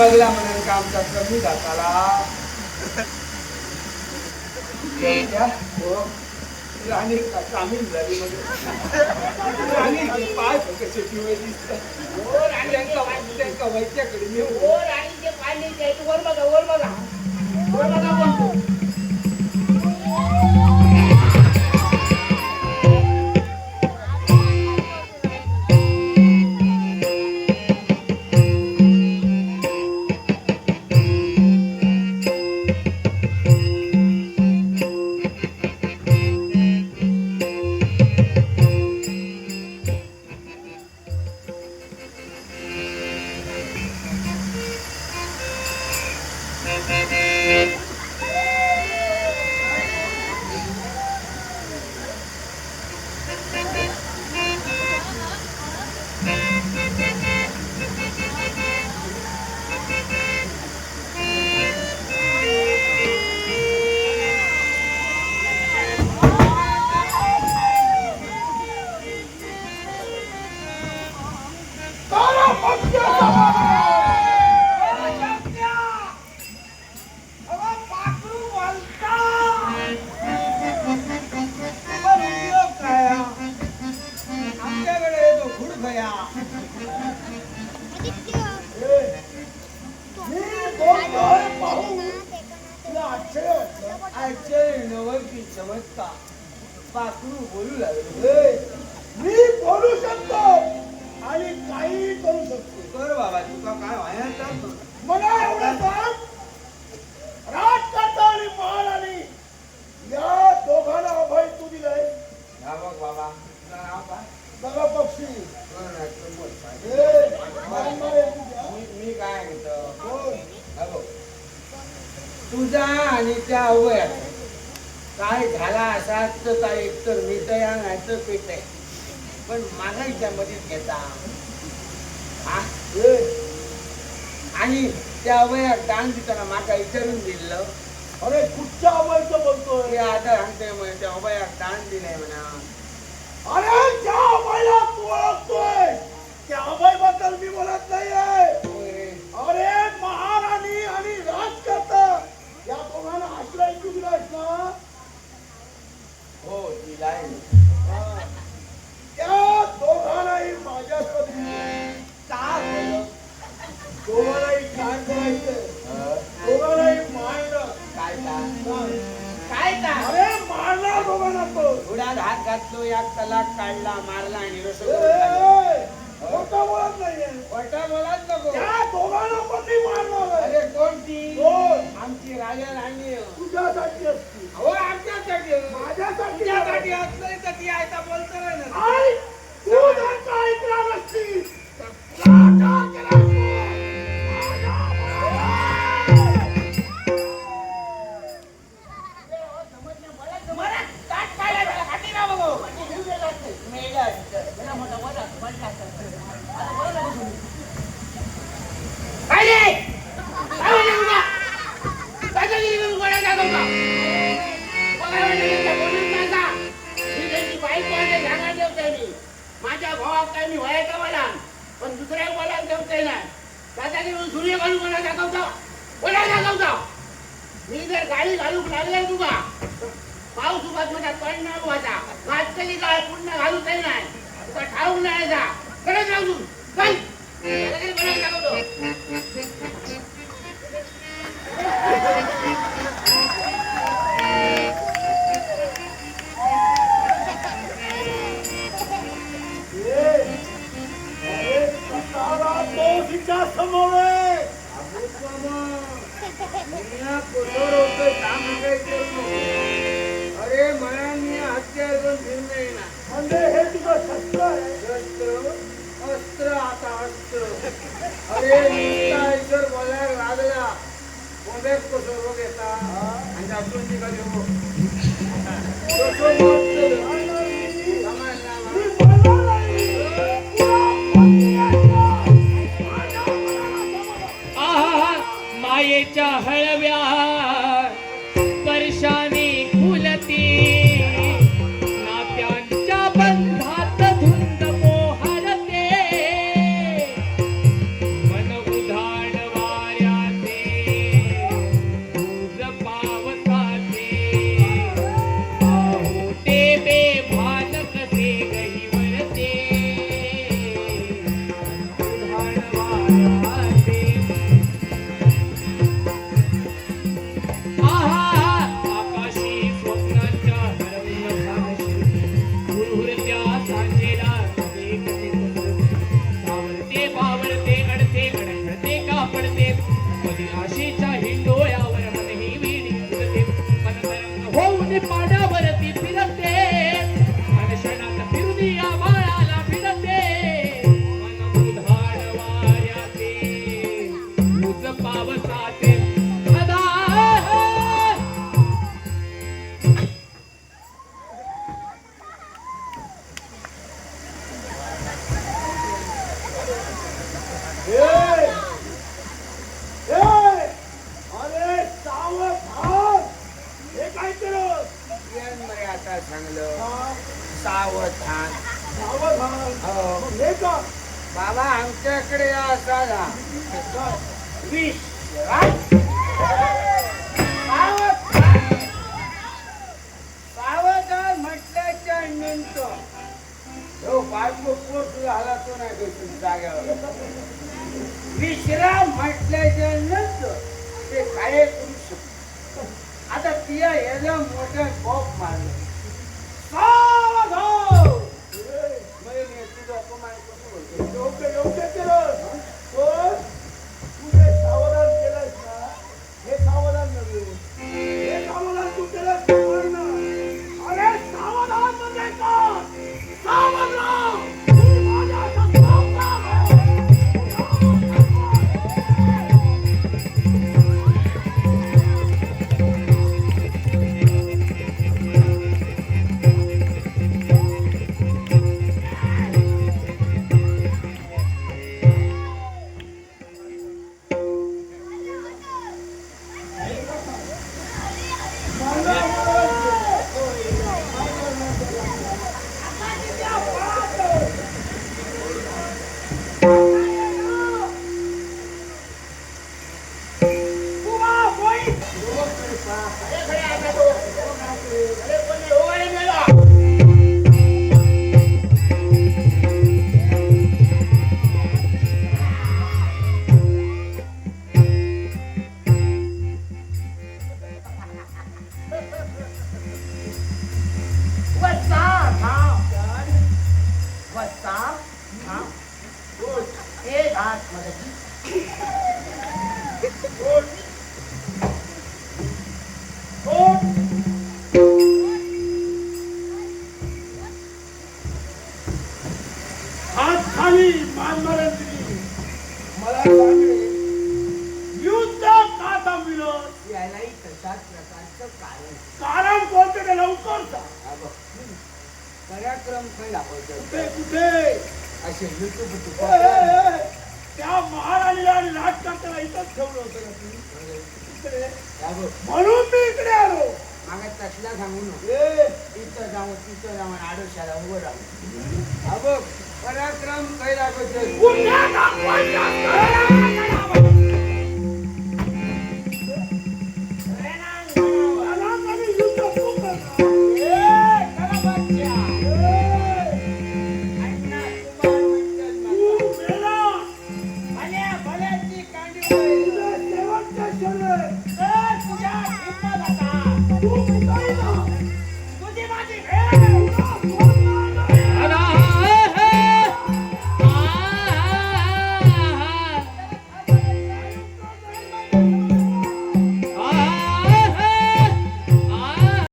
बघला म्हणून कामचा कमी जाताला राणी कामीन झाली राणी पाय कसे पिवळे दिसतात वैद्याकडे मी राणीचे पाय नाही द्यायचे वर बघा वर बघा वर बघा म्हणतो पाखरू बोलू लागले मी बोलू शकतो आणि काही करू शकतो कर बाबा तुका काय व्हायचं मला एवढं सांग राजकर्ता आणि महाराणी या दोघांना अभय तू दिलंय बघ बाबा बघा पक्षी मी काय म्हणतो तुझा आणि त्या अवयात काय झाला असाच तर काय एकतर मिटया नाही तर पेट पण माझा याच्यामध्येच घेता आणि त्या अवयात दान देताना माका विचारून दिलं अरे कुठच्या अवयचं बोलतोय आता सांगते त्या अवयात दान दिलंय म्हणा अरे ज्या अवयला तू ओळखतोय त्या अवय बद्दल मी बोलत नाहीये अरे महाराणी आणि राजकर्ता या दोघांना आश्रय तू दिलायस ना हो दिलाय त्या दोघांनाही माझ्याकडे दोघांनाही छान करायचं दोघांनाही मारणं काय अरे मारला दोघांना तो उडात हात घातलो या तलाक काढला मारला आणि खोटा बोलत नाहीये खोटा बोलत नको त्या दोघांना पण मी मारणार अरे कोणती आमची राजा राणी तुझ्यासाठी असती हो आमच्यासाठी माझ्यासाठी तुझ्यासाठी असलं तर ती आयता बोलतो ना तू जर काय ऐकणार असती माझ्या भावात काय मी व्हायचा मला पण दुसऱ्या बोलायला जमतंय नाही त्यासाठी मी सूर्य घालू मला दाखवता मी जर गाडी घालूक लागले तुका पाऊस उभाच माझ्या पडणार व्हायचा वाचकली काय पुन्हा घालूच नाही तुका ठाऊक नाही जा करत राहू चल दाखवतो समोर अरे मला मी हत्या फिरणे ना म्हणजे हे तुझं शस्त्र आहे शस्त्र अस्त्र आता अस्त्र अरे जर बोलायला लागला कोंबेच कसं रोग येता आणि त्यातून ती कधी मायेच्या हळव्या स्पर्शाने फुलती नात्यांच्या बंधात धुंद मोहरते मन उधाण वाऱ्याने पडते कधी आशेच्या हिंडोळ्यावर मन ही वेडी उडते मनतरंग होऊन पाण्यावरती फिरते क्षणात फिरून या बाळाला फिरते मन उधाण वाऱ्याचे उज पावसाचे सदा ए! ए! अरे सावधान! हे काय केलं? मरे आता सांगलं हा, सावधान सावधान. हो. मग हे का? बाबा आमच्याकडे असा जा काय? विष सावधान म्हटल्याच्या नंतर हो पासबुक कोर्ट झाला तो नाही भेटून जाग्यावर विश्राम म्हटल्याच्या नंतर ते काय करू शकतो आता तिया याला मोठा बॉप मारलं सावधान मी तुझं अपमान कसं बोलतो योग्य योग्य केलं. पण तू जे सावधान केलंस ना, हे सावधान नव्हे. हे सावधान तू केलंस बरोबर ना. अरे सावधान म्हणजे काय? सावधान! तू माझ्या हातात सावधान आहे. हात खाली मानमरंत्री मला सांगे युद्ध का थांबविलं? यालाही तशाच प्रकारचं कारण कारण कोणतं ते लवकर सांग. हा बघ. पराक्रम काही दाखवतो कुठे कुठे? असे युट्यूब ए, ए, ए, त्या महाराणीला आणि राजकारणाला इथंच ठेवलं होतं ना तू? इकडे. म्हणून मी इकडे आलो. मागा तसला सांगू नको ए, तिथं जाऊन आडोशाला उभं राहू हा बघ पराक्रम काही दाखवतो कुठे दाखवायचं? रणांगणावर युद्ध तू करणार. तू मेला. तुझं शेवटचं क्षण आहे. तू काही ना.